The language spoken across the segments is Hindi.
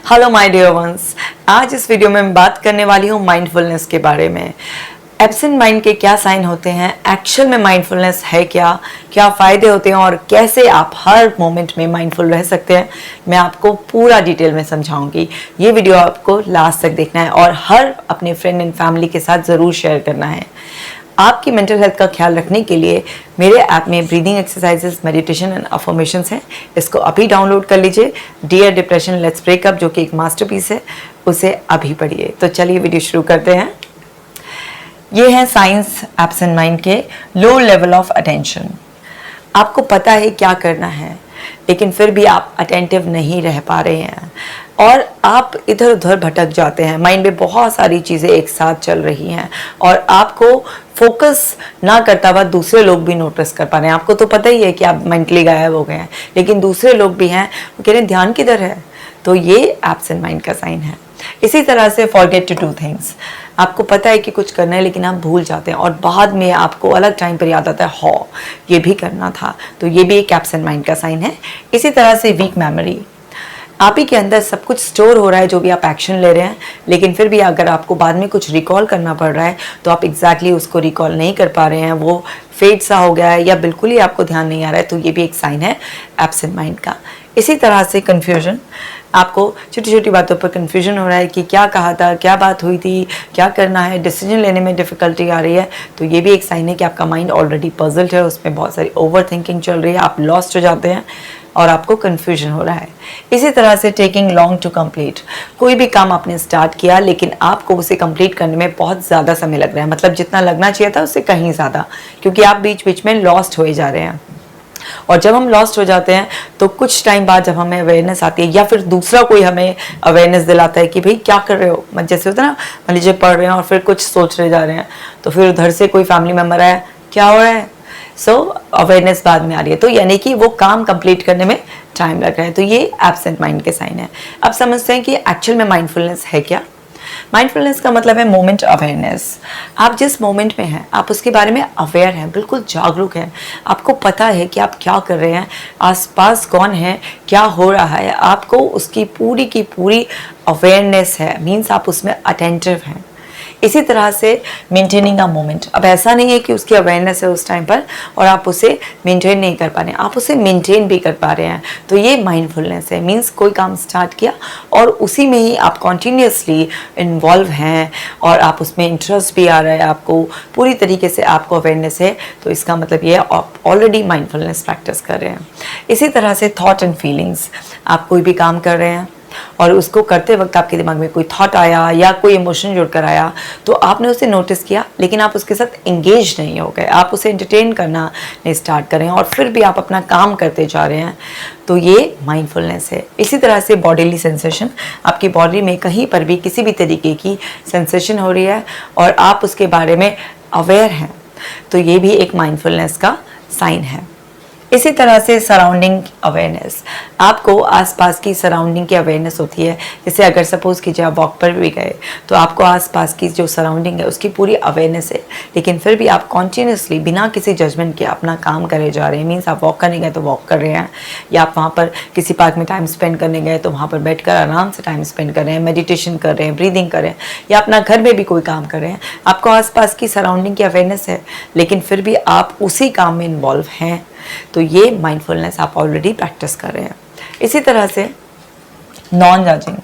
हेलो माय डियर वंस, आज इस वीडियो में मैं बात करने वाली हूँ माइंडफुलनेस के बारे में। एब्सेंट माइंड के क्या साइन होते हैं, एक्चुअल में माइंडफुलनेस है क्या, क्या फ़ायदे होते हैं और कैसे आप हर मोमेंट में माइंडफुल रह सकते हैं, मैं आपको पूरा डिटेल में समझाऊंगी। ये वीडियो आपको लास्ट तक देखना है और हर अपने फ्रेंड एंड फैमिली के साथ ज़रूर शेयर करना है। आपकी मेंटल हेल्थ का ख्याल रखने के लिए मेरे ऐप में breathing exercises, meditation and affirmations हैं। इसको अभी डाउनलोड कर लीजिए। डियर डिप्रेशन लेट्स ब्रेकअप, जो कि एक मास्टरपीस है, उसे अभी पढ़िए। तो चलिए वीडियो शुरू करते हैं। ये है साइंस एब्सेंट माइंड के। Low level of attention. आपको पता है क्या करना है, लेकिन फिर भी आप अटेंटिव नहीं रह पा रहे हैं और आप इधर उधर भटक जाते हैं। माइंड में बहुत सारी चीज़ें एक साथ चल रही हैं और आपको फोकस ना करता हुआ दूसरे लोग भी नोटिस कर पा रहे हैं। आपको तो पता ही है कि आप मेंटली गायब हो गए हैं, लेकिन दूसरे लोग भी हैं, वो कह रहे हैं ध्यान किधर है। तो ये एब्सेंट माइंड का साइन है। इसी तरह से फॉरगेट टू डू थिंग्स। आपको पता है कि कुछ करना है, लेकिन आप भूल जाते हैं और बाद में आपको अलग टाइम पर याद आता है, हाँ ये भी करना था। तो ये भी एक एब्सेंट माइंड का साइन है। इसी तरह से वीक मेमोरी। आप ही के अंदर सब कुछ स्टोर हो रहा है, जो भी आप एक्शन ले रहे हैं, लेकिन फिर भी अगर आपको बाद में कुछ रिकॉल करना पड़ रहा है तो आप एग्जैक्टली उसको रिकॉल नहीं कर पा रहे हैं, वो फेड सा हो गया है या बिल्कुल ही आपको ध्यान नहीं आ रहा है। तो ये भी एक साइन है एब्सेंट माइंड का। इसी तरह से कन्फ्यूजन। आपको छोटी छोटी बातों पर कन्फ्यूजन हो रहा है कि क्या कहा था, क्या बात हुई थी, क्या करना है, डिसीजन लेने में डिफ़िकल्टी आ रही है। तो ये भी एक साइन है कि आपका माइंड ऑलरेडी पजल्ड है, उसमें बहुत सारी ओवर थिंकिंग चल रही है, आप लॉस्ट हो जाते हैं और आपको कन्फ्यूजन हो रहा है। इसी तरह से टेकिंग लॉन्ग टू कंप्लीट। कोई भी काम आपने स्टार्ट किया, लेकिन आपको उसे कंप्लीट करने में बहुत ज़्यादा समय लग रहा है, मतलब जितना लगना चाहिए था उससे कहीं ज़्यादा, क्योंकि आप बीच बीच में लॉस्ट हुए जा रहे हैं। और जब हम लॉस्ट हो जाते हैं तो कुछ टाइम बाद जब हमें अवेयरनेस आती है या फिर दूसरा कोई हमें अवेयरनेस दिलाता है कि भाई क्या कर रहे हो, जैसे होता है ना, मान लीजिए पढ़ रहे हैं और फिर कुछ सोच रहे जा रहे हैं, तो फिर उधर से कोई फैमिली मेम्बर आया, क्या हो रहा है, सो अवेयरनेस बाद में आ रही है। तो यानी कि वो काम कंप्लीट करने में टाइम लग रहा है। तो ये एब्सेंट माइंड के साइन है। अब समझते हैं कि एक्चुअल में माइंडफुलनेस है क्या। माइंडफुलनेस का मतलब है मोमेंट अवेयरनेस। आप जिस मोमेंट में हैं आप उसके बारे में अवेयर हैं, बिल्कुल जागरूक हैं। आपको पता है कि आप क्या कर रहे हैं, आसपास कौन है, क्या हो रहा है, आपको उसकी पूरी की पूरी अवेयरनेस है, मीन्स आप उसमें अटेंटिव हैं। इसी तरह से मेंटेनिंग अ मोमेंट। अब ऐसा नहीं है कि उसकी अवेयरनेस है उस टाइम पर और आप उसे मेंटेन नहीं कर पा रहे हैं, आप उसे मेंटेन भी कर पा रहे हैं। तो ये माइंडफुलनेस है। मीन्स कोई काम स्टार्ट किया और उसी में ही आप कॉन्टीन्यूसली इन्वॉल्व हैं और आप उसमें इंटरेस्ट भी आ रहा है, आपको पूरी तरीके से आपको अवेयरनेस है। तो इसका मतलब ये है आप ऑलरेडी माइंडफुलनेस प्रैक्टिस कर रहे हैं। इसी तरह से थॉट एंड फीलिंग्स। आप कोई भी काम कर रहे हैं और उसको करते वक्त आपके दिमाग में कोई थॉट आया या कोई इमोशन जुड़कर आया, तो आपने उसे नोटिस किया, लेकिन आप उसके साथ एंगेज नहीं हो गए, आप उसे एंटरटेन करना नहीं स्टार्ट करें और फिर भी आप अपना काम करते जा रहे हैं। तो ये माइंडफुलनेस है। इसी तरह से बॉडीली सेंसेशन। आपकी बॉडी में कहीं पर भी किसी भी तरीके की सेंसेशन हो रही है और आप उसके बारे में अवेयर हैं, तो ये भी एक माइंडफुलनेस का साइन है। इसी तरह से सराउंडिंग अवेयरनेस। आपको आसपास की सराउंडिंग की अवेयरनेस होती है। जैसे अगर सपोज़ कीजिए आप वॉक पर भी गए तो आपको आसपास की जो सराउंडिंग है उसकी पूरी अवेयरनेस है, लेकिन फिर भी आप कॉन्टीन्यूसली बिना किसी जजमेंट के अपना काम करे जा रहे हैं। मीन्स आप वॉक करने गए तो वॉक कर रहे हैं, या आप वहाँ पर किसी पार्क में टाइम स्पेंड करने गए तो वहाँ पर बैठ कर आराम से टाइम स्पेंड कर रहे हैं, मेडिटेशन कर रहे हैं, ब्रीदिंग कर रहे हैं, या अपना घर में भी कोई काम कर रहे हैं। आपको आसपास की सराउंडिंग की अवेयरनेस है, लेकिन फिर भी आप उसी काम में इन्वॉल्व हैं। तो ये माइंडफुलनेस आप ऑलरेडी प्रैक्टिस कर रहे हैं। इसी तरह से नॉन जजिंग।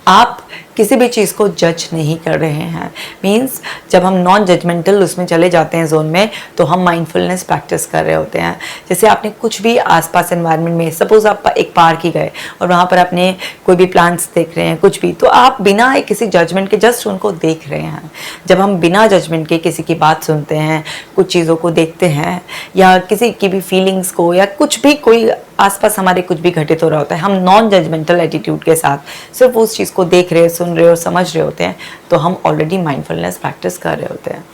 आप किसी भी चीज़ को जज नहीं कर रहे हैं। मीन्स जब हम नॉन जजमेंटल उसमें चले जाते हैं जोन में, तो हम माइंडफुलनेस प्रैक्टिस कर रहे होते हैं। जैसे आपने कुछ भी आसपास एनवायरनमेंट में, सपोज आप एक पार्क ही गए और वहाँ पर आपने कोई भी प्लांट्स देख रहे हैं, कुछ भी, तो आप बिना किसी जजमेंट के जस्ट उनको देख रहे हैं। जब हम बिना जजमेंट के किसी की बात सुनते हैं, कुछ चीज़ों को देखते हैं, या किसी की भी फीलिंग्स को, या कुछ भी कोई आसपास हमारे कुछ भी घटित हो रहा होता है, हम नॉन जजमेंटल एटीट्यूड के साथ सिर्फ उस चीज़ को देख रहे, सुन रहे और समझ रहे होते हैं, तो हम ऑलरेडी माइंडफुलनेस प्रैक्टिस कर रहे होते हैं।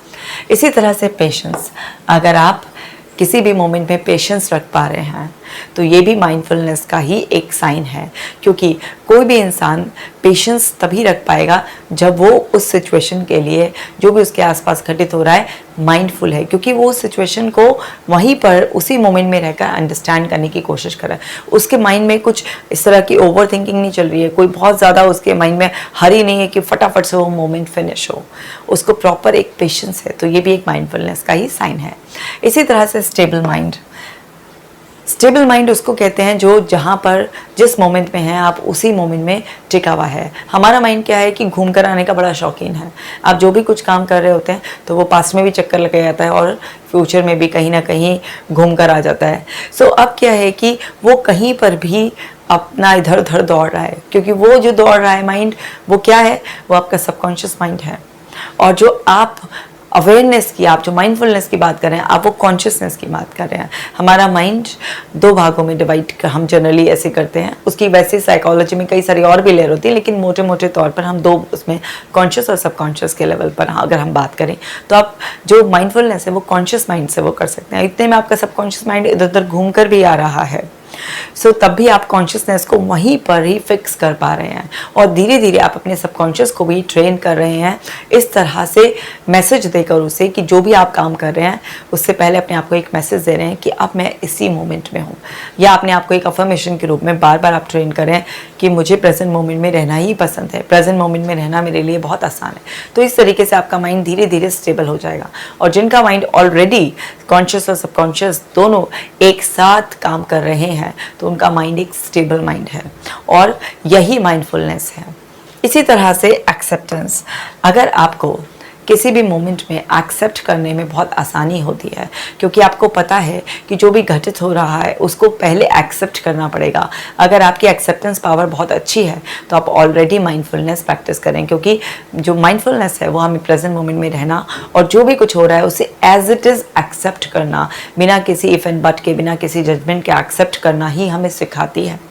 इसी तरह से पेशेंस। अगर आप किसी भी मोमेंट में पेशेंस रख पा रहे हैं तो ये भी माइंडफुलनेस का ही एक साइन है, क्योंकि कोई भी इंसान पेशेंस तभी रख पाएगा जब वो उस सिचुएशन के लिए जो भी उसके आसपास घटित हो रहा है माइंडफुल है, क्योंकि वो उस सिचुएशन को वहीं पर उसी मोमेंट में रहकर अंडरस्टैंड करने की कोशिश कर रहा है। उसके माइंड में कुछ इस तरह की ओवर थिंकिंग नहीं चल रही है, कोई बहुत ज़्यादा उसके माइंड में हरी नहीं है कि फटाफट से वो मोमेंट फिनिश हो। उसको प्रॉपर एक पेशेंस है, तो ये भी एक माइंडफुलनेस का ही साइन है। इसी तरह से स्टेबल माइंड, स्टेबल माइंड उसको कहते हैं जो जहाँ पर जिस मोमेंट में है आप उसी मोमेंट में टिका हुआ है। हमारा माइंड क्या है कि घूम कर आने का बड़ा शौकीन है। आप जो भी कुछ काम कर रहे होते हैं तो वो पास्ट में भी चक्कर लग जाता है और फ्यूचर में भी कहीं ना कहीं घूम कर आ जाता है। सो अब क्या है कि वो कहीं पर भी अपना इधर उधर दौड़ रहा है, क्योंकि वो जो दौड़ रहा है माइंड, वो क्या है, वो आपका सबकॉन्शियस माइंड है। और जो आप अवेयरनेस की, आप जो माइंडफुलनेस की बात कर रहे हैं, आप वो कॉन्शियसनेस की बात कर रहे हैं। हमारा माइंड दो भागों में डिवाइड हम जनरली ऐसे करते हैं। उसकी वैसे साइकोलॉजी में कई सारी और भी लेयर होती है, लेकिन मोटे मोटे तौर पर हम दो उसमें कॉन्शियस और सबकॉन्शियस के लेवल पर अगर हम बात करें तो आप जो माइंडफुलनेस है वो कॉन्शियस माइंड से वो कर सकते हैं। इतने में आपका सबकॉन्शियस माइंड इधर उधर घूम कर भी आ रहा है, सो तब भी आप कॉन्शियसनेस को वहीं पर ही फिक्स कर पा रहे हैं और धीरे धीरे आप अपने सबकॉन्शियस को भी ट्रेन कर रहे हैं इस तरह से मैसेज देकर उसे कि जो भी आप काम कर रहे हैं उससे पहले अपने आप को एक मैसेज दे रहे हैं कि अब मैं इसी मोमेंट में हूँ, या अपने आप को एक अफर्मेशन के रूप में बार बार आप ट्रेन करें कि मुझे प्रेजेंट मोमेंट में रहना ही पसंद है, प्रेजेंट मोमेंट में रहना मेरे लिए बहुत आसान है। तो इस तरीके से आपका माइंड धीरे धीरे स्टेबल हो जाएगा। और जिनका माइंड ऑलरेडी कॉन्शियस और सबकॉन्शियस दोनों एक साथ काम कर रहे हैं तो उनका माइंड एक स्टेबल माइंड है और यही माइंडफुलनेस है। इसी तरह से एक्सेप्टेंस, अगर आपको किसी भी मोमेंट में एक्सेप्ट करने में बहुत आसानी होती है, क्योंकि आपको पता है कि जो भी घटित हो रहा है उसको पहले एक्सेप्ट करना पड़ेगा। अगर आपकी एक्सेप्टेंस पावर बहुत अच्छी है तो आप ऑलरेडी माइंडफुलनेस प्रैक्टिस करें, क्योंकि जो माइंडफुलनेस है वो हमें प्रेजेंट मोमेंट में रहना और जो भी कुछ हो रहा है उसे एज इट इज़ एक्सेप्ट करना, बिना किसी इफ एंड बट के, बिना किसी जजमेंट के एक्सेप्ट करना ही हमें सिखाती है।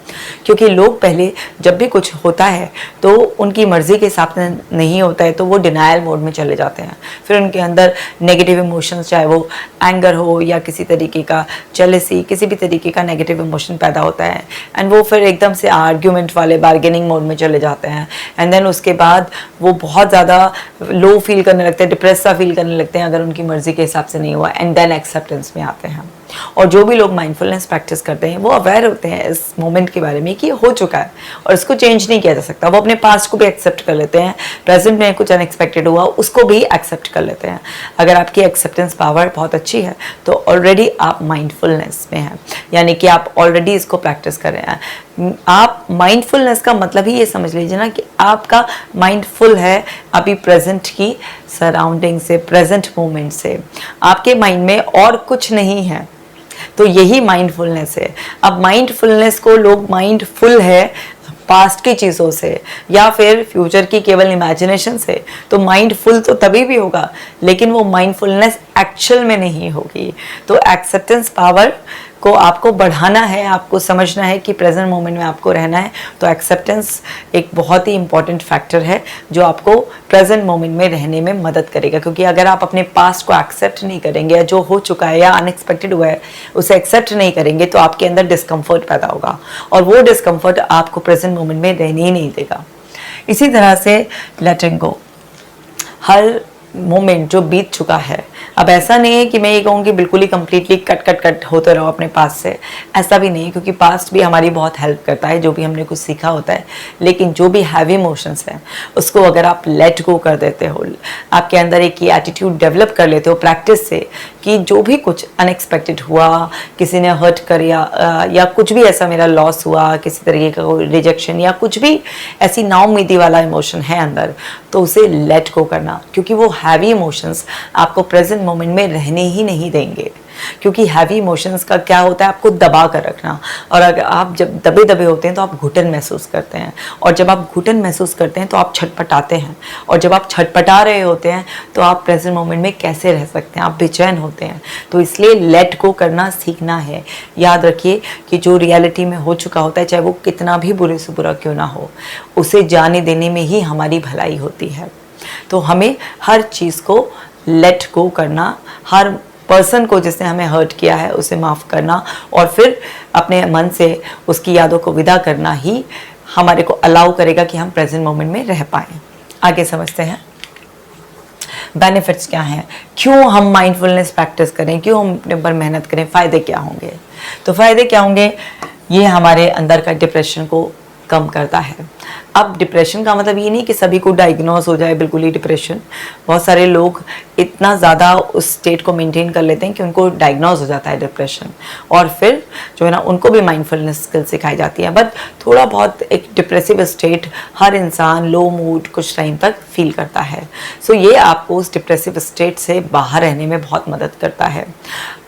क्योंकि लोग पहले जब भी कुछ होता है तो उनकी मर्जी के हिसाब से नहीं होता है तो वो डिनायल मोड में चले जाते हैं। फिर उनके अंदर नेगेटिव इमोशंस, चाहे वो एंगर हो या किसी तरीके का जेलसी, किसी भी तरीके का नेगेटिव इमोशन पैदा होता है एंड वो फिर एकदम से आर्ग्यूमेंट वाले बार्गेनिंग मोड में चले जाते हैं। एंड देन उसके बाद वो बहुत ज़्यादा लो फील करने लगते हैं, डिप्रेस सा फील करने लगते हैं अगर उनकी मर्जी के हिसाब से नहीं हुआ, एंड देन एक्सेप्टेंस में आते हैं। और जो भी लोग माइंडफुलनेस प्रैक्टिस करते हैं वो अवेयर होते हैं इस मोमेंट के बारे में कि हो चुका है और इसको चेंज नहीं किया जा सकता। वो अपने पास्ट को भी एक्सेप्ट कर लेते हैं, प्रेजेंट में कुछ अनएक्सपेक्टेड हुआ उसको भी एक्सेप्ट कर लेते हैं। अगर आपकी एक्सेप्टेंस पावर बहुत अच्छी है तो ऑलरेडी आप माइंडफुलनेस में हैं, यानी कि आप ऑलरेडी इसको प्रैक्टिस कर रहे हैं। आप माइंडफुलनेस का मतलब ही ये समझ लीजिए ना कि आपका माइंड फुल है अभी प्रेजेंट की सराउंडिंग से, प्रेजेंट मोमेंट से, आपके माइंड में और कुछ नहीं है। तो यही माइंडफुलनेस है। अब माइंडफुलनेस को लोग माइंडफुल है पास्ट की चीज़ों से या फिर फ्यूचर की केवल इमेजिनेशन से, तो माइंडफुल तो तभी भी होगा लेकिन वो माइंडफुलनेस एक्चुअल में नहीं होगी। तो एक्सेप्टेंस पावर को आपको बढ़ाना है, आपको समझना है कि प्रेजेंट मोमेंट में आपको रहना है। तो एक्सेप्टेंस एक बहुत ही इंपॉर्टेंट फैक्टर है जो आपको प्रेजेंट मोमेंट में रहने में मदद करेगा, क्योंकि अगर आप अपने पास्ट को एक्सेप्ट नहीं करेंगे या जो हो चुका है या अनएक्सपेक्टेड हुआ है उसे एक्सेप्ट नहीं करेंगे तो आपके अंदर डिस्कम्फर्ट पैदा होगा और वो डिस्कम्फर्ट आपको प्रेजेंट मोमेंट में रहने ही नहीं देगा। इसी तरह से लेटिंग गो, हर मोमेंट जो बीत चुका है, अब ऐसा नहीं है कि मैं ये कहूँ कि बिल्कुल ही कंप्लीटली कट होते रहो अपने पास्ट से, ऐसा भी नहीं, क्योंकि पास्ट भी हमारी बहुत हेल्प करता है, जो भी हमने कुछ सीखा होता है। लेकिन जो भी हैवी इमोशंस हैं उसको अगर आप लेट गो कर देते हो, आपके अंदर एक ये एटीट्यूड डेवलप कर लेते हो प्रैक्टिस से कि जो भी कुछ अनएक्सपेक्टेड हुआ, किसी ने हर्ट कर या कुछ भी ऐसा मेरा लॉस हुआ, किसी तरीके का रिजेक्शन या कुछ भी ऐसी नाउमीदी वाला इमोशन है अंदर, तो उसे लेट गो करना, क्योंकि वो हैवी इमोशंस आपको प्रेजेंट मोमेंट में रहने ही नहीं देंगे। क्योंकि हैवी इमोशंस का क्या होता है, आपको दबा कर रखना, और अगर आप जब दबे दबे होते हैं तो आप घुटन महसूस करते हैं, और जब आप घुटन महसूस करते हैं तो आप छटपटाते हैं, और जब आप छटपटा रहे होते हैं तो आप प्रेजेंट मोमेंट में कैसे रह सकते हैं, आप बेचैन होते हैं। तो इसलिए लेट गो करना सीखना है। याद रखिए कि जो रियलिटी में हो चुका होता है, चाहे वो कितना भी बुरे से बुरा क्यों ना हो, उसे जाने देने में ही हमारी भलाई होती है। तो हमें हर चीज़ को लेट गो करना, हर पर्सन को जिसने हमें हर्ट किया है उसे माफ़ करना और फिर अपने मन से उसकी यादों को विदा करना ही हमारे को अलाउ करेगा कि हम प्रेजेंट मोमेंट में रह पाएँ। आगे समझते हैं बेनिफिट्स क्या हैं, क्यों हम माइंडफुलनेस प्रैक्टिस करें, क्यों हम अपने ऊपर मेहनत करें, फ़ायदे क्या होंगे। तो फ़ायदे क्या होंगे, ये हमारे अंदर का डिप्रेशन को कम करता है। अब डिप्रेशन का मतलब ये नहीं कि सभी को डायग्नोज हो जाए बिल्कुल ही डिप्रेशन। बहुत सारे लोग इतना ज़्यादा उस स्टेट को मेंटेन कर लेते हैं कि उनको डायग्नोज हो जाता है डिप्रेशन, और फिर जो है ना उनको भी माइंडफुलनेस स्किल सिखाई जाती है। बट थोड़ा बहुत एक डिप्रेसिव स्टेट हर इंसान लो मूड कुछ टाइम तक फील करता है। सो ये आपको उस डिप्रेसिव स्टेट से बाहर रहने में बहुत मदद करता है।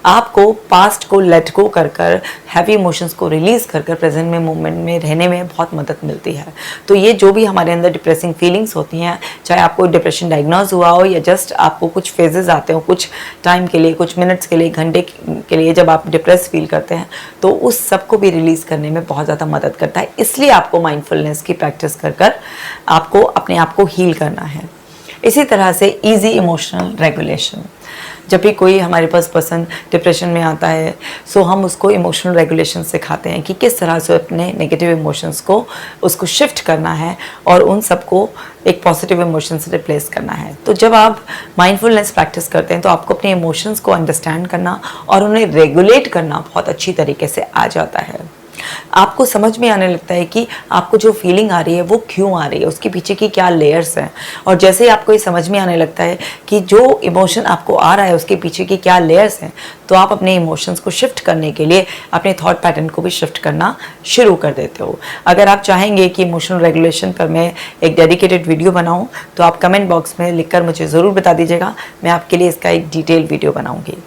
आपको पास्ट को लेट गो कर कर हैवी इमोशंस को रिलीज़ कर कर प्रेजेंट में मोमेंट में रहने में बहुत मदद मिलती है। तो ये जो भी हमारे अंदर डिप्रेसिंग फीलिंग्स होती हैं, चाहे आपको डिप्रेशन डायग्नोज हुआ हो या जस्ट आपको कुछ फेजेस आते हो कुछ टाइम के लिए, कुछ मिनट्स के लिए, घंटे के लिए, जब आप डिप्रेस फील करते हैं तो उस सब को भी रिलीज़ करने में बहुत ज़्यादा मदद करता है। इसलिए आपको माइंडफुलनेस की प्रैक्टिस कर कर आपको अपने आप को हील करना है। इसी तरह से ईजी इमोशनल रेगुलेशन, जब भी कोई हमारे पास पर्सन डिप्रेशन में आता है सो हम उसको इमोशनल रेगुलेशन सिखाते हैं कि किस तरह से अपने नेगेटिव इमोशंस को उसको शिफ्ट करना है और उन सबको एक पॉजिटिव इमोशन से रिप्लेस करना है। तो जब आप माइंडफुलनेस प्रैक्टिस करते हैं तो आपको अपने इमोशंस को अंडरस्टैंड करना और उन्हें रेगुलेट करना बहुत अच्छी तरीके से आ जाता है। आपको समझ में आने लगता है कि आपको जो फीलिंग आ रही है वो क्यों आ रही है, उसके पीछे की क्या लेयर्स हैं। और जैसे ही आपको ये समझ में आने लगता है कि जो इमोशन आपको आ रहा है उसके पीछे की क्या लेयर्स हैं, तो आप अपने इमोशंस को शिफ्ट करने के लिए अपने थॉट पैटर्न को भी शिफ्ट करना शुरू कर देते हो। अगर आप चाहेंगे कि इमोशनल रेगुलेशन पर मैं एक डेडिकेटेड वीडियो बनाऊं तो आप कमेंट बॉक्स में लिखकर मुझे ज़रूर बता दीजिएगा, मैं आपके लिए इसका एक डिटेल वीडियो बनाऊंगी।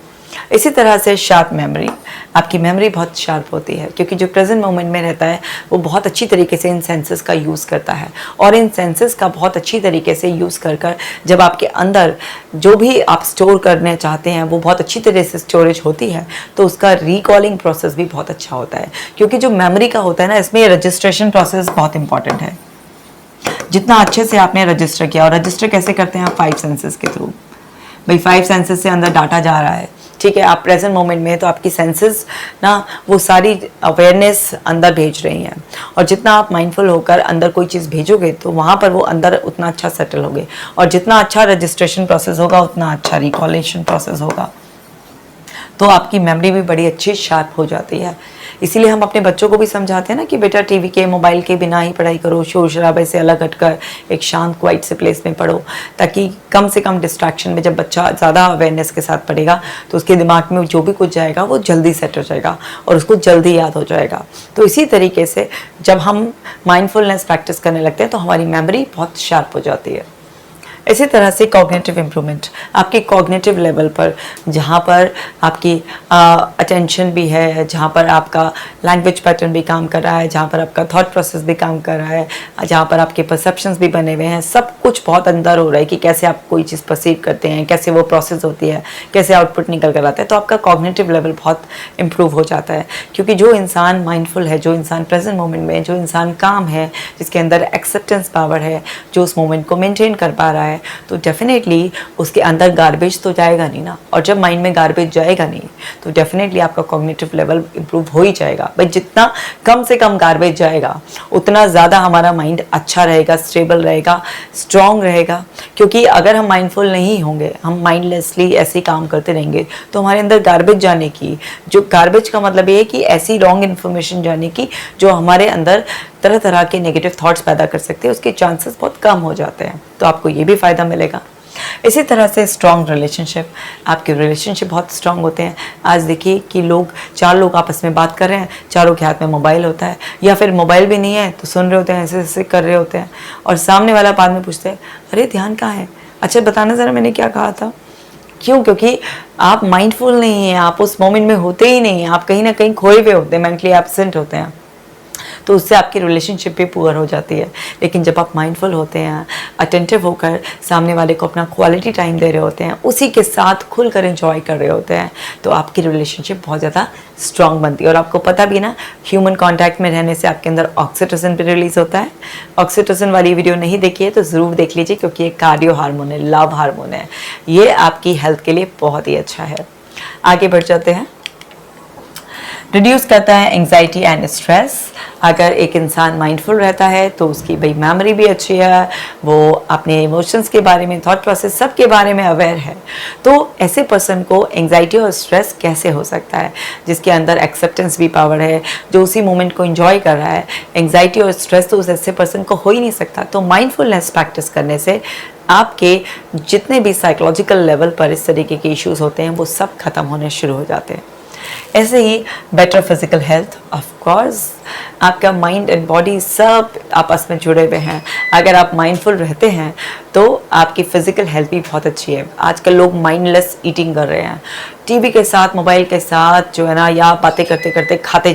इसी तरह से शार्प मेमोरी, आपकी मेमोरी बहुत शार्प होती है क्योंकि जो प्रेजेंट मोमेंट में रहता है वो बहुत अच्छी तरीके से इन सेंसेस का यूज़ करता है, और इन सेंसेस का बहुत अच्छी तरीके से यूज़ कर कर जब आपके अंदर जो भी आप स्टोर करने चाहते हैं वो बहुत अच्छी तरह से स्टोरेज होती है तो उसका रिकॉलिंग प्रोसेस भी बहुत अच्छा होता है। क्योंकि जो मेमोरी का होता है ना, इसमें रजिस्ट्रेशन प्रोसेस बहुत इंपॉर्टेंट है। जितना अच्छे से आपने रजिस्टर किया, और रजिस्टर कैसे करते हैं आप 5 सेंसेस के थ्रू। भाई 5 सेंसेस से अंदर डाटा जा रहा है, ठीक है, आप प्रेजेंट मोमेंट में तो आपकी सेंसेस ना वो सारी अवेयरनेस अंदर भेज रही हैं, और जितना आप माइंडफुल होकर अंदर कोई चीज़ भेजोगे तो वहाँ पर वो अंदर उतना अच्छा सेटल होगे, और जितना अच्छा रजिस्ट्रेशन प्रोसेस होगा उतना अच्छा रिकॉलेशन प्रोसेस होगा, तो आपकी मेमोरी भी बड़ी अच्छी शार्प हो जाती है। इसीलिए हम अपने बच्चों को भी समझाते हैं ना कि बेटा टीवी के, मोबाइल के बिना ही पढ़ाई करो, शोर शराबे से अलग हटकर एक शांत क्वाइट से प्लेस में पढ़ो, ताकि कम से कम डिस्ट्रैक्शन में जब बच्चा ज़्यादा अवेयरनेस के साथ पढ़ेगा तो उसके दिमाग में जो भी कुछ जाएगा वो जल्दी सेट हो जाएगा और उसको जल्दी याद हो जाएगा। तो इसी तरीके से जब हम माइंडफुलनेस प्रैक्टिस करने लगते हैं तो हमारी मेमोरी बहुत शार्प हो जाती है। इसी तरह से कॉग्निटिव इम्प्रूवमेंट, आपके कॉग्निटिव लेवल पर जहाँ पर आपकी अटेंशन भी है, जहाँ पर आपका लैंग्वेज पैटर्न भी काम कर रहा है, जहाँ पर आपका थॉट प्रोसेस भी काम कर रहा है, जहाँ पर आपके परसेप्शंस भी बने हुए हैं, सब कुछ बहुत अंदर हो रहा है कि कैसे आप कोई चीज़ परसीव करते हैं, कैसे वो प्रोसेस होती है, कैसे आउटपुट निकल कर आता है, तो आपका कॉग्निटिव लेवल बहुत इम्प्रूव हो जाता है। क्योंकि जो इंसान माइंडफुल है, जो इंसान प्रेजेंट मोमेंट में, जो इंसान काम है, जिसके अंदर एक्सेप्टेंस पावर है, जो उस मोमेंट को मेनटेन कर पा रहा है, तो डेफिनेटली उसके अंदर गार्बेज तो जाएगा नहीं ना, और जब माइंड में गार्बेज जाएगा नहीं तो डेफिनेटली आपका कॉग्निटिव लेवल इंप्रूव हो ही जाएगा। भाई जितना कम से कम गार्बेज जाएगा उतना ज़्यादा हमारा माइंड अच्छा रहेगा, स्टेबल रहेगा, स्ट्रॉन्ग रहेगा। क्योंकि अगर हम माइंडफुल नहीं होंगे, हम माइंडलेसली ऐसे ही काम करते रहेंगे तो हमारे अंदर गार्बेज जाने की, जो गार्बेज का मतलब ये है कि ऐसी रॉन्ग इन्फॉर्मेशन जाने की जो हमारे अंदर तरह तरह के नेगेटिव थॉट्स पैदा कर सकते हैं, उसके चांसेस बहुत कम हो जाते हैं। तो आपको ये भी फ़ायदा मिलेगा। इसी तरह से स्ट्रॉन्ग रिलेशनशिप, आपके रिलेशनशिप बहुत स्ट्रॉन्ग होते हैं। आज देखिए कि चार लोग आपस में बात कर रहे हैं, चारों के हाथ में मोबाइल होता है, या फिर मोबाइल भी नहीं है तो सुन रहे होते हैं, ऐसे ऐसे कर रहे होते हैं, और सामने वाला बाद में पूछते हैं अरे ध्यान कहाँ है, अच्छा बताना ज़रा मैंने क्या कहा था। क्यों? क्योंकि आप माइंडफुल नहीं हैं, आप उस मोमेंट में होते ही नहीं हैं, आप कहीं ना कहीं खोए हुए होते हैं, मेंटली एब्सेंट होते हैं, तो उससे आपकी रिलेशनशिप भी पुअर हो जाती है। लेकिन जब आप माइंडफुल होते हैं, अटेंटिव होकर सामने वाले को अपना क्वालिटी टाइम दे रहे होते हैं, उसी के साथ खुलकर एंजॉय कर रहे होते हैं, तो आपकी रिलेशनशिप बहुत ज़्यादा स्ट्रॉन्ग बनती है। और आपको पता भी ना, ह्यूमन कांटेक्ट में रहने से आपके अंदर ऑक्सीटोसिन भी रिलीज होता है। ऑक्सीटोसिन वाली वीडियो नहीं देखी है तो ज़रूर देख लीजिए, क्योंकि ये कार्डियो हार्मोन है, लव हार्मोन है, ये आपकी हेल्थ के लिए बहुत ही अच्छा है। आगे बढ़ जाते हैं। रिड्यूस करता है एंग्जाइटी एंड स्ट्रेस। अगर एक इंसान माइंडफुल रहता है तो उसकी भाई मेमोरी भी अच्छी है, वो अपने इमोशंस के बारे में, थॉट प्रोसेस सब के बारे में अवेयर है। तो ऐसे पर्सन को एंग्जाइटी और स्ट्रेस कैसे हो सकता है, जिसके अंदर एक्सेप्टेंस भी पावर है, जो उसी मोमेंट को एंजॉय कर रहा है। एंग्जाइटी और स्ट्रेस तो उस ऐसे पर्सन को हो ही नहीं सकता। तो माइंडफुलनेस प्रैक्टिस करने से आपके जितने भी साइकोलॉजिकल लेवल पर इस तरीके के इश्यूज होते हैं वो सब खत्म होने शुरू हो जाते हैं। ऐसे ही better physical health, of course आपका माइंड एंड बॉडी सब आपस में जुड़े हुए हैं। अगर आप माइंडफुल रहते हैं तो आपकी फिजिकल हेल्थ भी बहुत अच्छी है। आजकल लोग माइंडलेस ईटिंग कर रहे हैं, टीवी के साथ, मोबाइल के साथ जो है ना, या बातें करते करते खाते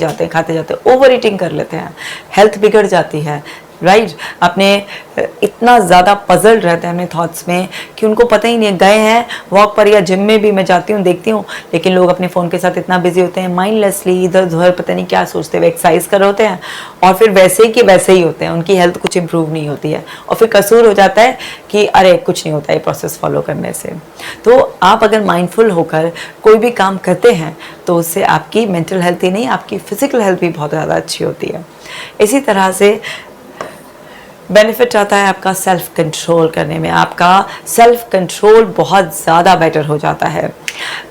जाते ओवर ईटिंग कर लेते हैं, हेल्थ बिगड़ जाती है, राइट। अपने इतना ज़्यादा पजल्ड रहते हैं अपने थॉट्स में कि उनको पता ही नहीं, गए हैं वॉक पर या जिम में भी मैं जाती हूँ देखती हूँ, लेकिन लोग अपने फ़ोन के साथ इतना बिजी होते हैं, माइंडलेसली इधर उधर पता नहीं क्या सोचते हुए एक्सरसाइज कर रहे होते हैं और फिर वैसे ही कि वैसे ही होते हैं, उनकी हेल्थ कुछ इंप्रूव नहीं होती है और फिर कसूर हो जाता है कि अरे कुछ नहीं होता है प्रोसेस फॉलो करने से। तो आप अगर माइंडफुल होकर कोई भी काम करते हैं तो उससे आपकी मेंटल हेल्थ ही नहीं, आपकी फिजिकल हेल्थ भी बहुत ज़्यादा अच्छी होती है। इसी तरह से बेनिफिट आता है आपका सेल्फ कंट्रोल करने में। आपका सेल्फ कंट्रोल बहुत ज़्यादा बेटर हो जाता है।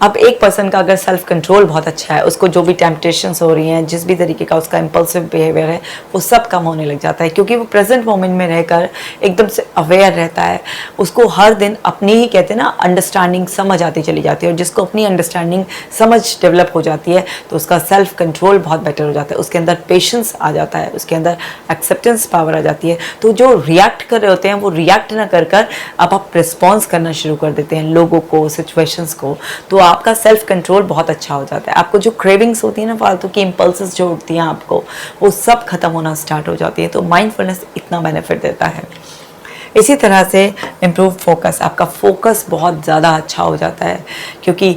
अब एक पर्सन का अगर सेल्फ कंट्रोल बहुत अच्छा है, उसको जो भी टेम्पटेशंस हो रही हैं, जिस भी तरीके का उसका इम्पल्सिव बिहेवियर है, वो सब कम होने लग जाता है, क्योंकि वो प्रेजेंट मोमेंट में रहकर एकदम से अवेयर रहता है। उसको हर दिन अपनी ही कहते हैं ना अंडरस्टैंडिंग समझ आती चली जाती है, और जिसको अपनी अंडरस्टैंडिंग समझ डेवलप हो जाती है तो उसका सेल्फ कंट्रोल बहुत बेटर हो जाता है, उसके अंदर पेशेंस आ जाता है, उसके अंदर एक्सेप्टेंस पावर आ जाती है। तो जो रिएक्ट कर रहे होते हैं वो रिएक्ट ना कर कर अब आप रिस्पॉन्स करना शुरू कर देते हैं लोगों को, सिचुएशंस को। तो आपका सेल्फ कंट्रोल बहुत अच्छा हो जाता है। आपको जो क्रेविंग्स होती है ना, फालतू की इम्पल्सेस जो उठती हैं आपको, वो सब खत्म होना स्टार्ट हो जाती है। तो माइंडफुलनेस इतना बेनिफिट देता है। इसी तरह से इम्प्रूव फोकस, आपका फोकस बहुत ज़्यादा अच्छा हो जाता है, क्योंकि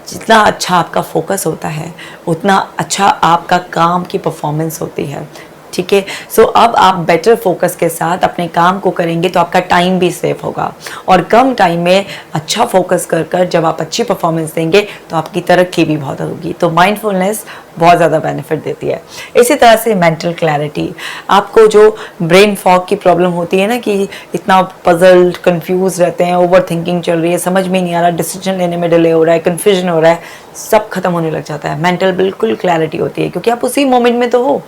जितना अच्छा आपका फोकस होता है उतना अच्छा आपका काम की परफॉर्मेंस होती है। ठीक है, सो अब आप बेटर फोकस के साथ अपने काम को करेंगे तो आपका टाइम भी सेव होगा, और कम टाइम में अच्छा फोकस कर कर जब आप अच्छी परफॉर्मेंस देंगे तो आपकी तरक्की भी बहुत होगी। तो माइंडफुलनेस बहुत ज़्यादा बेनिफिट देती है। इसी तरह से मेंटल क्लैरिटी, आपको जो ब्रेन फॉग की प्रॉब्लम होती है ना, कि इतना पजल्ड कंफ्यूज रहते हैं, ओवर थिंकिंग चल रही है, समझ में नहीं आ रहा, डिसीजन लेने में डिले हो रहा है, कन्फ्यूजन हो रहा है, सब खत्म होने लग जाता है। मेंटल बिल्कुल क्लैरिटी होती है, क्योंकि आप उसी मोमेंट में तो हो,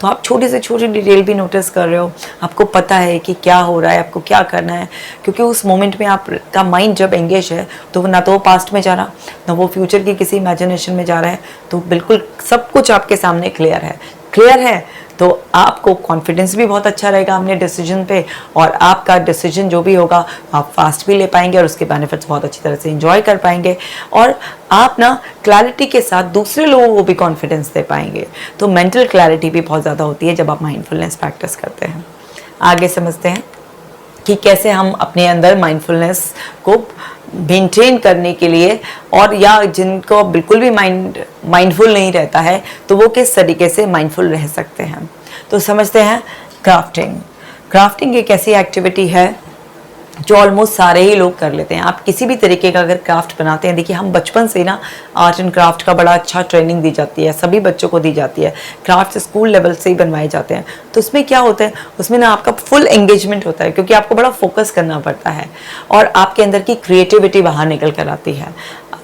तो आप छोटी से छोटी डिटेल भी नोटिस कर रहे हो, आपको पता है कि क्या हो रहा है, आपको क्या करना है, क्योंकि उस मोमेंट में आपका माइंड जब एंगेज है तो ना तो वो पास्ट में जा रहा, ना वो फ्यूचर की किसी इमेजिनेशन में जा रहा है, तो बिल्कुल सब कुछ आपके सामने क्लियर है। तो आपको कॉन्फिडेंस भी बहुत अच्छा रहेगा अपने डिसीजन पे, और आपका डिसीजन जो भी होगा आप फास्ट भी ले पाएंगे और उसके बेनिफिट्स बहुत अच्छी तरह से एंजॉय कर पाएंगे, और आप ना क्लैरिटी के साथ दूसरे लोगों को भी कॉन्फिडेंस दे पाएंगे। तो मेंटल क्लैरिटी भी बहुत ज़्यादा होती है जब आप माइंडफुलनेस प्रैक्टिस करते हैं। आगे समझते हैं कि कैसे हम अपने अंदर माइंडफुलनेस को मेंटेन करने के लिए, और या जिनको बिल्कुल भी माइंडफुल नहीं रहता है तो वो किस तरीके से माइंडफुल रह सकते हैं। तो समझते हैं क्राफ्टिंग एक ऐसी एक्टिविटी है जो ऑलमोस्ट सारे ही लोग कर लेते हैं। आप किसी भी तरीके का अगर क्राफ्ट बनाते हैं, देखिए हम बचपन से ना आर्ट एंड क्राफ्ट का बड़ा अच्छा ट्रेनिंग दी जाती है, सभी बच्चों को दी जाती है, क्राफ्ट स्कूल लेवल से ही बनवाए जाते हैं। तो उसमें क्या होता है, उसमें ना आपका फुल एंगेजमेंट होता है, क्योंकि आपको बड़ा फोकस करना पड़ता है और आपके अंदर की क्रिएटिविटी बाहर निकल कर आती है।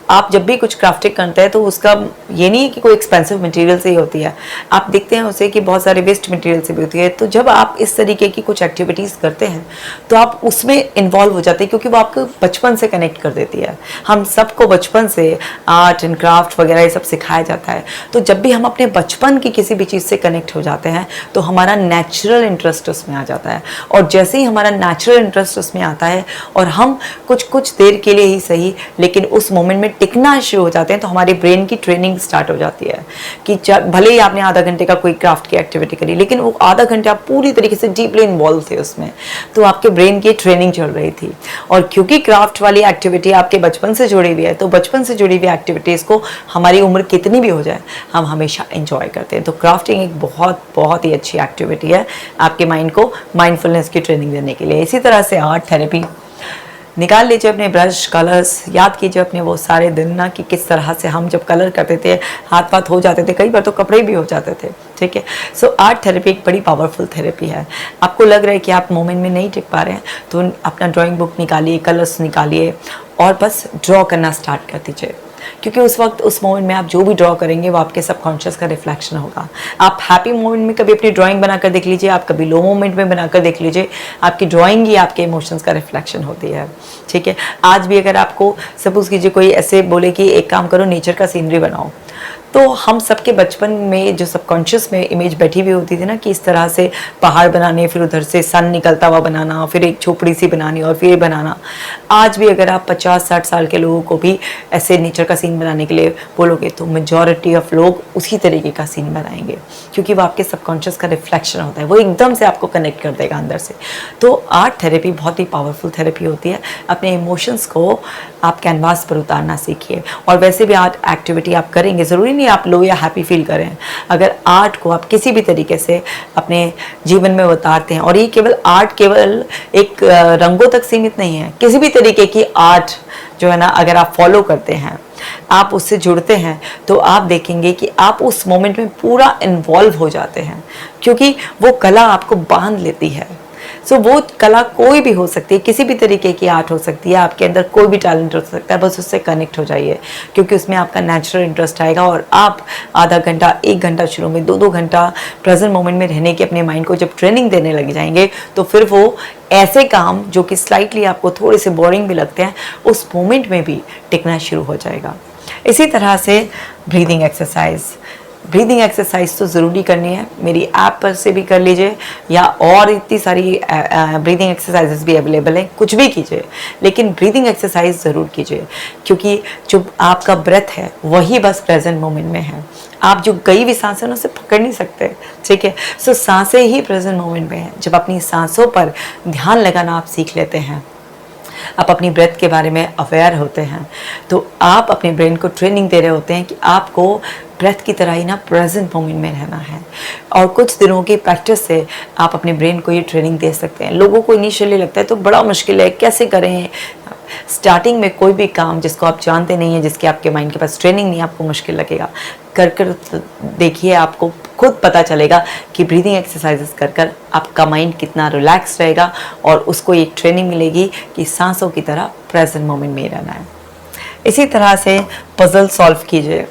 आप जब भी कुछ क्राफ्टिंग करते हैं तो उसका ये नहीं है कि कोई एक्सपेंसिव मटेरियल से ही होती है, आप देखते हैं उसे कि बहुत सारे वेस्ट मटेरियल से भी होती है। तो जब आप इस तरीके की कुछ एक्टिविटीज़ करते हैं तो आप उसमें इन्वॉल्व हो जाते हैं, क्योंकि वो आपको बचपन से कनेक्ट कर देती है। हम सबको बचपन से आर्ट एंड क्राफ्ट वगैरह ये सब सिखाया जाता है। तो जब भी हम अपने बचपन की किसी भी चीज़ से कनेक्ट हो जाते हैं तो हमारा नेचुरल इंटरेस्ट उसमें आ जाता है, और जैसे ही हमारा नेचुरल इंटरेस्ट उसमें आता है और हम कुछ देर के लिए ही सही लेकिन उस मोमेंट में टिकना शुरू हो जाते हैं, तो हमारे ब्रेन की ट्रेनिंग स्टार्ट हो जाती है कि भले ही आपने आधा घंटे का कोई क्राफ्ट की एक्टिविटी करी, लेकिन वो आधा घंटे आप पूरी तरीके से डीपली इन्वॉल्व थे उसमें, तो आपके ब्रेन की ट्रेनिंग चल रही थी। और क्योंकि क्राफ्ट वाली एक्टिविटी आपके बचपन से जुड़ी हुई है, तो बचपन से जुड़ी हुई एक्टिविटीज़ को हमारी उम्र कितनी भी हो जाए हम हमेशा एंजॉय करते हैं। तो क्राफ्टिंग एक बहुत ही अच्छी एक्टिविटी है आपके माइंड को माइंडफुलनेस की ट्रेनिंग देने के लिए। इसी तरह से आर्ट थेरेपी, निकाल लीजिए अपने ब्रश, कलर्स, याद कीजिए अपने वो सारे दिन ना कि किस तरह से हम जब कलर करते थे हाथ पाथ हो जाते थे, कई बार तो कपड़े भी हो जाते थे, ठीक है। सो आर्ट थेरेपी एक बड़ी पावरफुल थेरेपी है। आपको लग रहा है कि आप मोमेंट में नहीं टिक पा रहे हैं तो अपना ड्राइंग बुक निकालिए, कलर्स निकालिए और बस ड्रॉ करना स्टार्ट कर दीजिए, क्योंकि उस वक्त उस मोमेंट में आप जो भी ड्रॉ करेंगे वो आपके सबकॉन्शियस का रिफ्लेक्शन होगा। आप हैप्पी मोमेंट में कभी अपनी ड्राइंग बनाकर देख लीजिए, आप कभी लो मोमेंट में बनाकर देख लीजिए, आपकी ड्राइंग ही आपके इमोशंस का रिफ्लेक्शन होती है, ठीक है। आज भी अगर आपको सपोज कीजिए कोई ऐसे बोले कि एक काम करो, नेचर का सीनरी बनाओ, तो हम सबके बचपन में जो सबकॉन्शियस में इमेज बैठी हुई होती थी ना कि इस तरह से पहाड़ बनाने, फिर उधर से सन निकलता हुआ बनाना, फिर एक झोपड़ी सी बनानी और फिर बनाना। आज भी अगर आप 50-60 साल के लोगों को भी ऐसे नेचर का सीन बनाने के लिए बोलोगे तो मेजॉरिटी ऑफ लोग उसी तरीके का सीन बनाएंगे, क्योंकि वो आपके सबकॉन्शियस का रिफ्लेक्शन होता है, वो एकदम से आपको कनेक्ट कर देगा अंदर से। तो आर्ट थेरेपी बहुत ही पावरफुल थेरेपी होती है। अपने इमोशंस को आप कैनवास पर उतारना सीखिए। और वैसे भी आर्ट एक्टिविटी आप करेंगे, ज़रूरी नहीं आप लो या हैप्पी फील करें, अगर आर्ट को आप किसी भी तरीके से अपने जीवन में उतारते हैं, और ये केवल आर्ट केवल एक रंगों तक सीमित नहीं है, किसी भी तरीके की आर्ट जो है ना अगर आप फॉलो करते हैं, आप उससे जुड़ते हैं, तो आप देखेंगे कि आप उस मोमेंट में पूरा इन्वॉल्व हो जाते हैं, क्योंकि वो कला आपको बांध लेती है। सो वो कला कोई भी हो सकती है, किसी भी तरीके की आर्ट हो सकती है, आपके अंदर कोई भी टैलेंट हो सकता है, बस उससे कनेक्ट हो जाइए, क्योंकि उसमें आपका नेचुरल इंटरेस्ट आएगा और आप आधा घंटा, 1 घंटा शुरू में, 2-2 घंटा प्रेजेंट मोमेंट में रहने की अपने माइंड को जब ट्रेनिंग देने लग जाएंगे, तो फिर वो ऐसे काम जो कि स्लाइटली आपको थोड़े से बोरिंग भी लगते हैं, उस मोमेंट में भी टिकना शुरू हो जाएगा। इसी तरह से ब्रीदिंग एक्सरसाइज तो ज़रूरी करनी है, मेरी ऐप पर से भी कर लीजिए, या और इतनी सारी ब्रीदिंग एक्सरसाइजेस भी अवेलेबल हैं, कुछ भी कीजिए, लेकिन ब्रीदिंग एक्सरसाइज ज़रूर कीजिए, क्योंकि जो आपका ब्रेथ है वही बस प्रेजेंट मोमेंट में है। आप जो गई भी सांसें उसे पकड़ नहीं सकते, ठीक है। सो सांसें ही प्रेजेंट मोमेंट में है। जब अपनी सांसों पर ध्यान लगाना आप सीख लेते हैं, आप अपनी ब्रेथ के बारे में अवेयर होते हैं, तो आप अपने ब्रेन को ट्रेनिंग दे रहे होते हैं कि आपको ब्रेथ की तरह ही ना प्रेजेंट मोमेंट में रहना है। और कुछ दिनों की प्रैक्टिस से आप अपने ब्रेन को ये ट्रेनिंग दे सकते हैं। लोगों को इनिशियली लगता है तो बड़ा मुश्किल है, कैसे करें। स्टार्टिंग में कोई भी काम जिसको आप जानते नहीं हैं, जिसके आपके माइंड के पास ट्रेनिंग नहीं है, आपको मुश्किल लगेगा। कर देखिए, आपको खुद पता चलेगा कि ब्रीदिंग एक्सरसाइजेस कर आपका माइंड कितना रिलैक्स रहेगा, और उसको एक ट्रेनिंग मिलेगी कि सांसों की तरह प्रेजेंट मोमेंट में ही रहना है। इसी तरह से पजल सॉल्व कीजिए।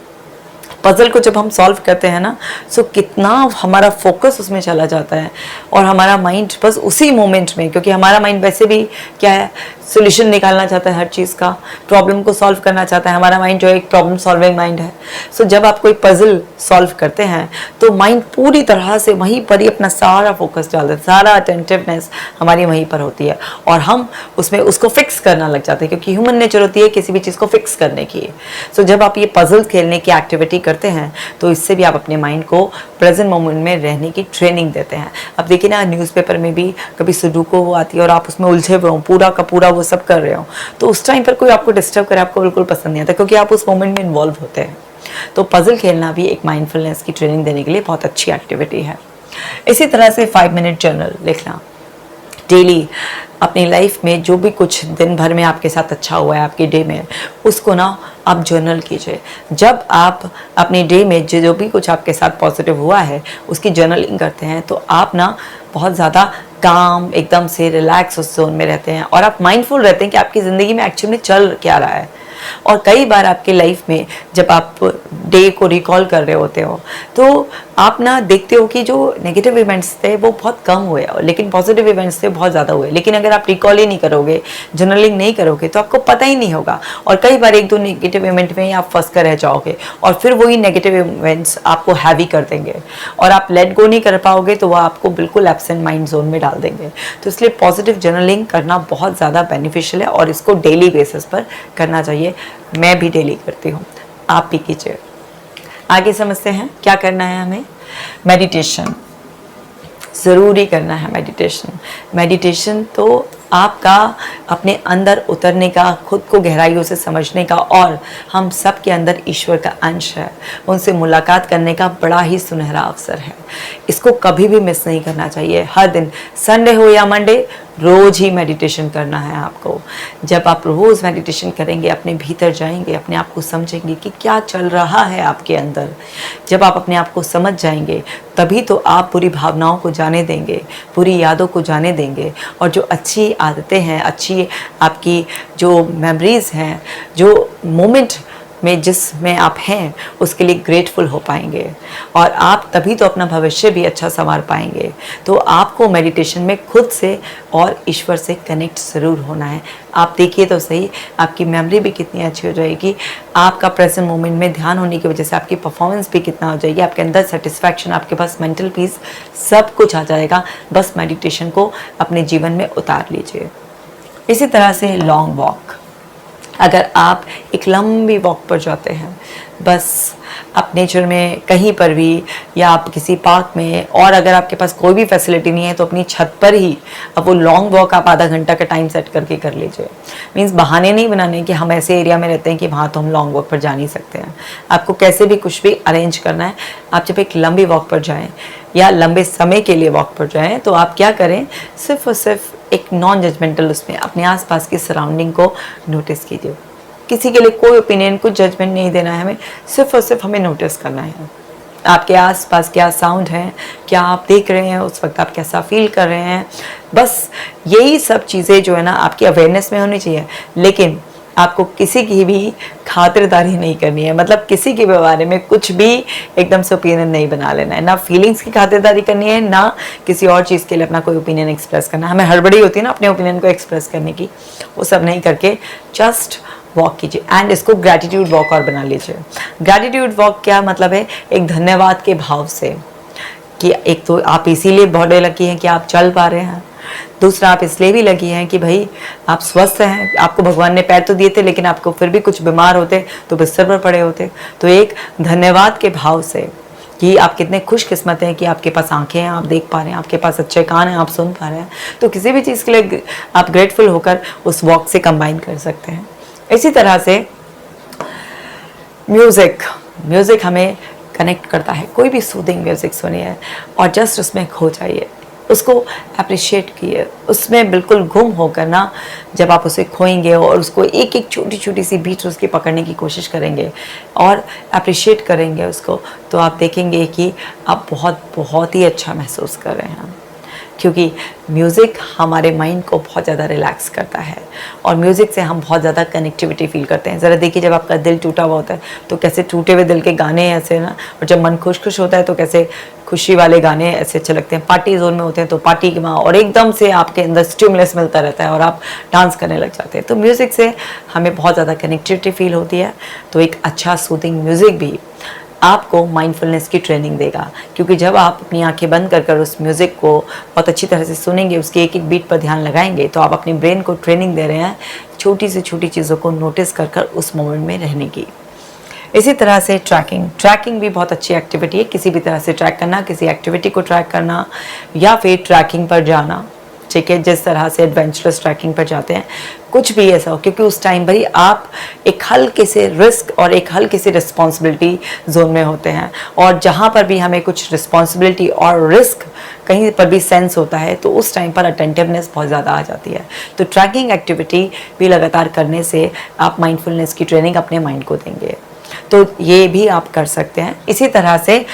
पजल को जब हम सॉल्व करते हैं ना, सो कितना हमारा फोकस उसमें चला जाता है, और हमारा माइंड बस उसी मोमेंट में, क्योंकि हमारा माइंड वैसे भी क्या है, सोल्यूशन निकालना चाहता है हर चीज़ का, प्रॉब्लम को सॉल्व करना चाहता है। हमारा माइंड जो है एक प्रॉब्लम सॉल्विंग माइंड है। सो जब आप कोई पजल सॉल्व करते हैं तो माइंड पूरी तरह से वहीं पर ही अपना सारा फोकस डाल देता है, सारा अटेंटिवनेस हमारी वहीं पर होती है, और हम उसमें उसको फिक्स करना लग जाते हैं, क्योंकि ह्यूमन नेचर होती है किसी भी चीज़ को फिक्स करने की। सो जब आप ये पजल खेलने की एक्टिविटी करते हैं तो इससे भी आप अपने माइंड को प्रेजेंट मोमेंट में रहने की ट्रेनिंग देते हैं। अब देखिए ना, न्यूज़पेपर में भी कभी सुडोकू वो आती है और आप उसमें उलझे हुए हो, पूरा का पूरा वो सब कर रहे हो, तो उस टाइम पर कोई आपको डिस्टर्ब करे आपको बिल्कुल पसंद नहीं आता, क्योंकि आप उस मोमेंट में इन्वॉल्व होते हैं। तो पजल खेलना भी एक माइंडफुलनेस की ट्रेनिंग देने के लिए बहुत अच्छी एक्टिविटी है। इसी तरह से 5 मिनट जर्नल लिखना डेली। अपनी लाइफ में जो भी कुछ दिन भर में आपके साथ अच्छा हुआ है आपके डे में, उसको ना आप जर्नल कीजिए। जब आप अपने डे में जो भी कुछ आपके साथ पॉजिटिव हुआ है उसकी जर्नलिंग करते हैं, तो आप ना बहुत ज़्यादा काम, एकदम से रिलैक्स उस जोन में रहते हैं, और आप माइंडफुल रहते हैं कि आपकी ज़िंदगी में एक्चुअली चल क्या रहा है। और कई बार आपके लाइफ में जब आप डे को रिकॉल कर रहे होते हो, तो आप ना देखते हो कि जो नेगेटिव इवेंट्स थे वो बहुत कम हुए, लेकिन पॉजिटिव इवेंट्स थे बहुत ज़्यादा हुए। लेकिन अगर आप रिकॉल ही नहीं करोगे, जर्नलिंग नहीं करोगे, तो आपको पता ही नहीं होगा, और कई बार 1-2 नेगेटिव इवेंट में ही आप फंस कर रह जाओगे, और फिर वही नेगेटिव इवेंट्स आपको हैवी कर देंगे, और आप लेट गो नहीं कर पाओगे, तो वह आपको बिल्कुल एब्सेंट माइंड जोन में डाल देंगे। तो इसलिए पॉजिटिव जर्नलिंग करना बहुत ज़्यादा बेनिफिशियल है, और इसको डेली बेसिस पर करना चाहिए। मैं भी डेली करती हूँ, आप भी कीजिए। आगे समझते हैं क्या करना है हमें। मेडिटेशन ज़रूरी करना है। मेडिटेशन तो आपका अपने अंदर उतरने का, खुद को गहराइयों से समझने का, और हम सब के अंदर ईश्वर का अंश है, उनसे मुलाकात करने का बड़ा ही सुनहरा अवसर है। इसको कभी भी मिस नहीं करना चाहिए। हर दिन, संडे हो या मंडे, रोज़ ही मेडिटेशन करना है आपको। जब आप रोज़ मेडिटेशन करेंगे, अपने भीतर जाएंगे, अपने आप को समझेंगे कि क्या चल रहा है आपके अंदर। जब आप अपने आप को समझ जाएंगे तभी तो आप पूरी भावनाओं को जाने देंगे, पूरी यादों को जाने देंगे, और जो अच्छी आदतें हैं, अच्छी आपकी जो मेमोरीज़ हैं, जो मोमेंट में जिसमें आप हैं, उसके लिए ग्रेटफुल हो पाएंगे, और आप तभी तो अपना भविष्य भी अच्छा संवार पाएंगे। तो आपको मेडिटेशन में खुद से और ईश्वर से कनेक्ट ज़रूर होना है। आप देखिए तो सही, आपकी मेमोरी भी कितनी अच्छी हो जाएगी, आपका प्रेजेंट मोमेंट में ध्यान होने की वजह से आपकी परफॉर्मेंस भी कितना हो जाएगी, आपके अंदर सेटिस्फैक्शन, आपके पास मेंटल पीस, सब कुछ आ जाएगा। बस मेडिटेशन को अपने जीवन में उतार लीजिए। इसी तरह से लॉन्ग वॉक, अगर आप एक लंबी वॉक पर जाते हैं, बस आप नेचर में कहीं पर भी, या आप किसी पार्क में, और अगर आपके पास कोई भी फैसिलिटी नहीं है तो अपनी छत पर ही अब वो लॉन्ग वॉक आप आधा घंटा का टाइम सेट करके कर लीजिए। मीन्स बहाने नहीं बनाने कि हम ऐसे एरिया में रहते हैं कि वहाँ तो हम लॉन्ग वॉक पर जा नहीं सकते हैं। आपको कैसे भी कुछ भी अरेंज करना है। आप जब एक लंबी वॉक पर जाएँ या लंबे समय के लिए वॉक पर जाएँ तो आप क्या करें, सिर्फ और सिर्फ एक नॉन जजमेंटल उसमें अपने आसपास की सराउंडिंग को नोटिस कीजिए। किसी के लिए कोई ओपिनियन, कुछ जजमेंट नहीं देना है हमें, सिर्फ और सिर्फ हमें नोटिस करना है। आपके आसपास क्या साउंड है, क्या आप देख रहे हैं, उस वक्त आप कैसा फील कर रहे हैं, बस यही सब चीज़ें जो है ना आपकी अवेयरनेस में होनी चाहिए। लेकिन आपको किसी की भी खातिरदारी नहीं करनी है, मतलब किसी के बारे में कुछ भी एकदम से ओपिनियन नहीं बना लेना है, ना फीलिंग्स की खातिरदारी करनी है, ना किसी और चीज़ के लिए अपना कोई ओपिनियन एक्सप्रेस करना है। हमें हड़बड़ी होती है ना अपने ओपिनियन को एक्सप्रेस करने की, वो सब नहीं करके जस्ट वॉक कीजिए। एंड इसको ग्रैटिट्यूड वॉक और बना लीजिए। ग्रैटिट्यूड वॉक क्या मतलब है, एक धन्यवाद के भाव से, कि एक तो आप इसीलिए बहुत लकी हैं कि आप चल पा रहे हैं, दूसरा आप इसलिए भी लगी हैं कि भाई आप स्वस्थ हैं, आपको भगवान ने पैर तो दिए थे लेकिन आपको फिर भी कुछ बीमार होते तो बिस्तर पर पड़े होते। तो एक धन्यवाद के भाव से कि आप कितने खुशकिस्मत हैं कि आपके पास आंखें हैं, आप देख पा रहे हैं, आपके पास अच्छे कान हैं, आप सुन पा रहे हैं, तो किसी भी चीज़ के लिए आप ग्रेटफुल होकर उस वॉक से कंबाइन कर सकते हैं। इसी तरह से म्यूज़िक हमें कनेक्ट करता है। कोई भी सूदिंग म्यूज़िक सुनिए और जस्ट उसमें खो जाइए, उसको अप्रिशिएट किए, उसमें बिल्कुल गुम होकर ना, जब आप उसे खोएंगे और उसको एक एक छोटी छोटी सी बीट उसकी पकड़ने की कोशिश करेंगे और अप्रिशिएट करेंगे उसको, तो आप देखेंगे कि आप बहुत ही अच्छा महसूस कर रहे हैं। क्योंकि म्यूज़िक हमारे माइंड को बहुत ज़्यादा रिलैक्स करता है और म्यूज़िक से हम बहुत ज़्यादा कनेक्टिविटी फील करते हैं। ज़रा देखिए, जब आपका दिल टूटा हुआ होता है तो कैसे टूटे हुए दिल के गाने ऐसे ना, और जब मन खुश होता है तो कैसे खुशी वाले गाने ऐसे अच्छे लगते हैं। पार्टी जोन में होते हैं तो पार्टी के वहाँ, और एकदम से आपके अंदर स्टिमुलस मिलता रहता है और आप डांस करने लग जाते हैं। तो म्यूज़िक से हमें बहुत ज़्यादा कनेक्टिविटी फील होती है। तो एक अच्छा सूदिंग म्यूज़िक भी आपको माइंडफुलनेस की ट्रेनिंग देगा, क्योंकि जब आप अपनी आंखें बंद कर उस म्यूज़िक को बहुत अच्छी तरह से सुनेंगे, उसकी एक एक बीट पर ध्यान लगाएंगे, तो आप अपने ब्रेन को ट्रेनिंग दे रहे हैं छोटी से छोटी चीज़ों को नोटिस कर उस मोमेंट में रहने की। इसी तरह से ट्रैकिंग भी बहुत अच्छी एक्टिविटी है। किसी भी तरह से ट्रैक करना, किसी एक्टिविटी को ट्रैक करना या फिर ट्रैकिंग पर जाना, ठीक है, जिस तरह से एडवेंचरस ट्रैकिंग पर जाते हैं, कुछ भी ऐसा हो, क्योंकि उस टाइम पर ही आप एक हल्के से रिस्क और एक हल्के से रिस्पॉन्सिबिलिटी जोन में होते हैं, और जहाँ पर भी हमें कुछ रिस्पॉन्सिबिलिटी और रिस्क कहीं पर भी सेंस होता है तो उस टाइम पर अटेंटिवनेस बहुत ज़्यादा आ जाती है। तो ट्रैकिंग एक्टिविटी भी लगातार करने से आप माइंडफुलनेस की ट्रेनिंग अपने माइंड को देंगे, तो ये भी आप कर सकते हैं। इसी तरह से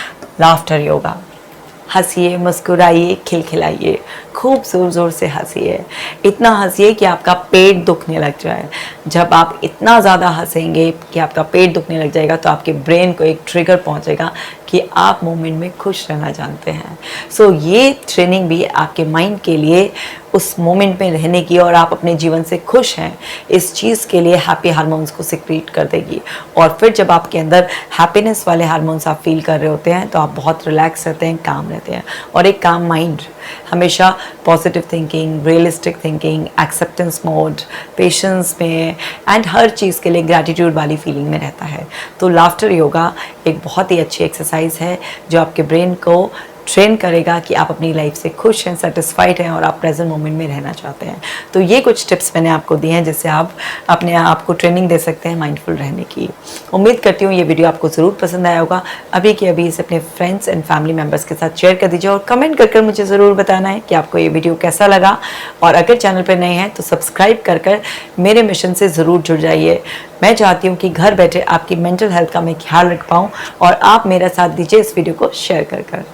लाफ्टर योगा, हंसिए, मुस्कुराइए, खिलखिलाइए, खूब ज़ोर ज़ोर से हंसिए, इतना हंसिए कि आपका पेट दुखने लग जाए। जब आप इतना ज़्यादा हंसेंगे कि आपका पेट दुखने लग जाएगा तो आपके ब्रेन को एक ट्रिगर पहुंचेगा कि आप मोमेंट में खुश रहना जानते हैं। सो ये ट्रेनिंग भी आपके माइंड के लिए उस मोमेंट में रहने की और आप अपने जीवन से खुश हैं इस चीज़ के लिए हैप्पी हार्मोन्स को सिक्रीट कर देगी। और फिर जब आपके अंदर हैप्पीनेस वाले हार्मोन्स आप फील कर रहे होते हैं तो आप बहुत रिलैक्स रहते हैं, काम रहते हैं, और एक काम माइंड हमेशा positive thinking, realistic thinking, acceptance mode, patience में एंड हर चीज़ के लिए ग्रैटिट्यूड वाली फीलिंग में रहता है। तो लाफ्टर योगा एक बहुत ही अच्छी एक्सरसाइज है जो आपके ब्रेन को ट्रेन करेगा कि आप अपनी लाइफ से खुश हैं, सेटिस्फाइड हैं और आप प्रेजेंट मोमेंट में रहना चाहते हैं। तो ये कुछ टिप्स मैंने आपको दिए हैं जिससे आप अपने आप को ट्रेनिंग दे सकते हैं माइंडफुल रहने की। उम्मीद करती हूँ ये वीडियो आपको ज़रूर पसंद आया होगा। अभी के अभी इसे अपने फ्रेंड्स एंड फैमिली मेम्बर्स के साथ शेयर कर दीजिए और कमेंट कर मुझे ज़रूर बताना है कि आपको ये वीडियो कैसा लगा। और अगर चैनल पर नए हैं तो सब्सक्राइब कर मेरे मिशन से ज़रूर जुड़ जाइए। मैं चाहती हूँ कि घर बैठे आपकी मेंटल हेल्थ का मैं ख्याल रख पाऊँ और आप मेरा साथ दीजिए इस वीडियो को शेयर कर।